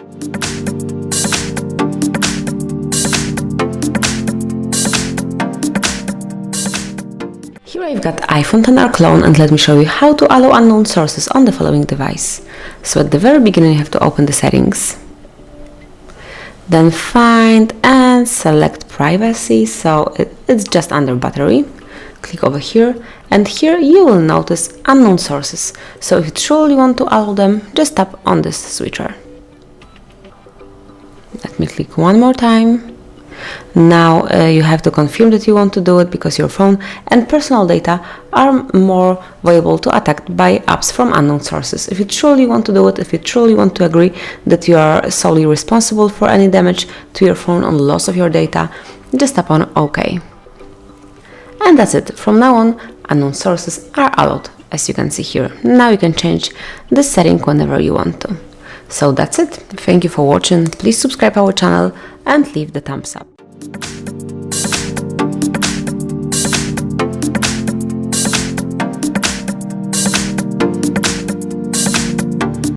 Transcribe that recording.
Here I've got iPhone XR clone, and let me show you how to allow unknown sources on the following device. So at the very beginning you have to open the settings, then find and select privacy, so it's just under battery. Click over here, and here you will notice unknown sources. So if you truly want to allow them, just tap on this switcher. Let me click one more time. Now you have to confirm that you want to do it, because your phone and personal data are more viable to attacked by apps from unknown sources. If you truly want to do it, if you truly want to agree that you are solely responsible for any damage to your phone or loss of your data, just tap on OK. And that's it. From now on, unknown sources are allowed, as you can see here. Now you can change the setting whenever you want to. So that's it. Thank you for watching. Please subscribe our channel and leave the thumbs up.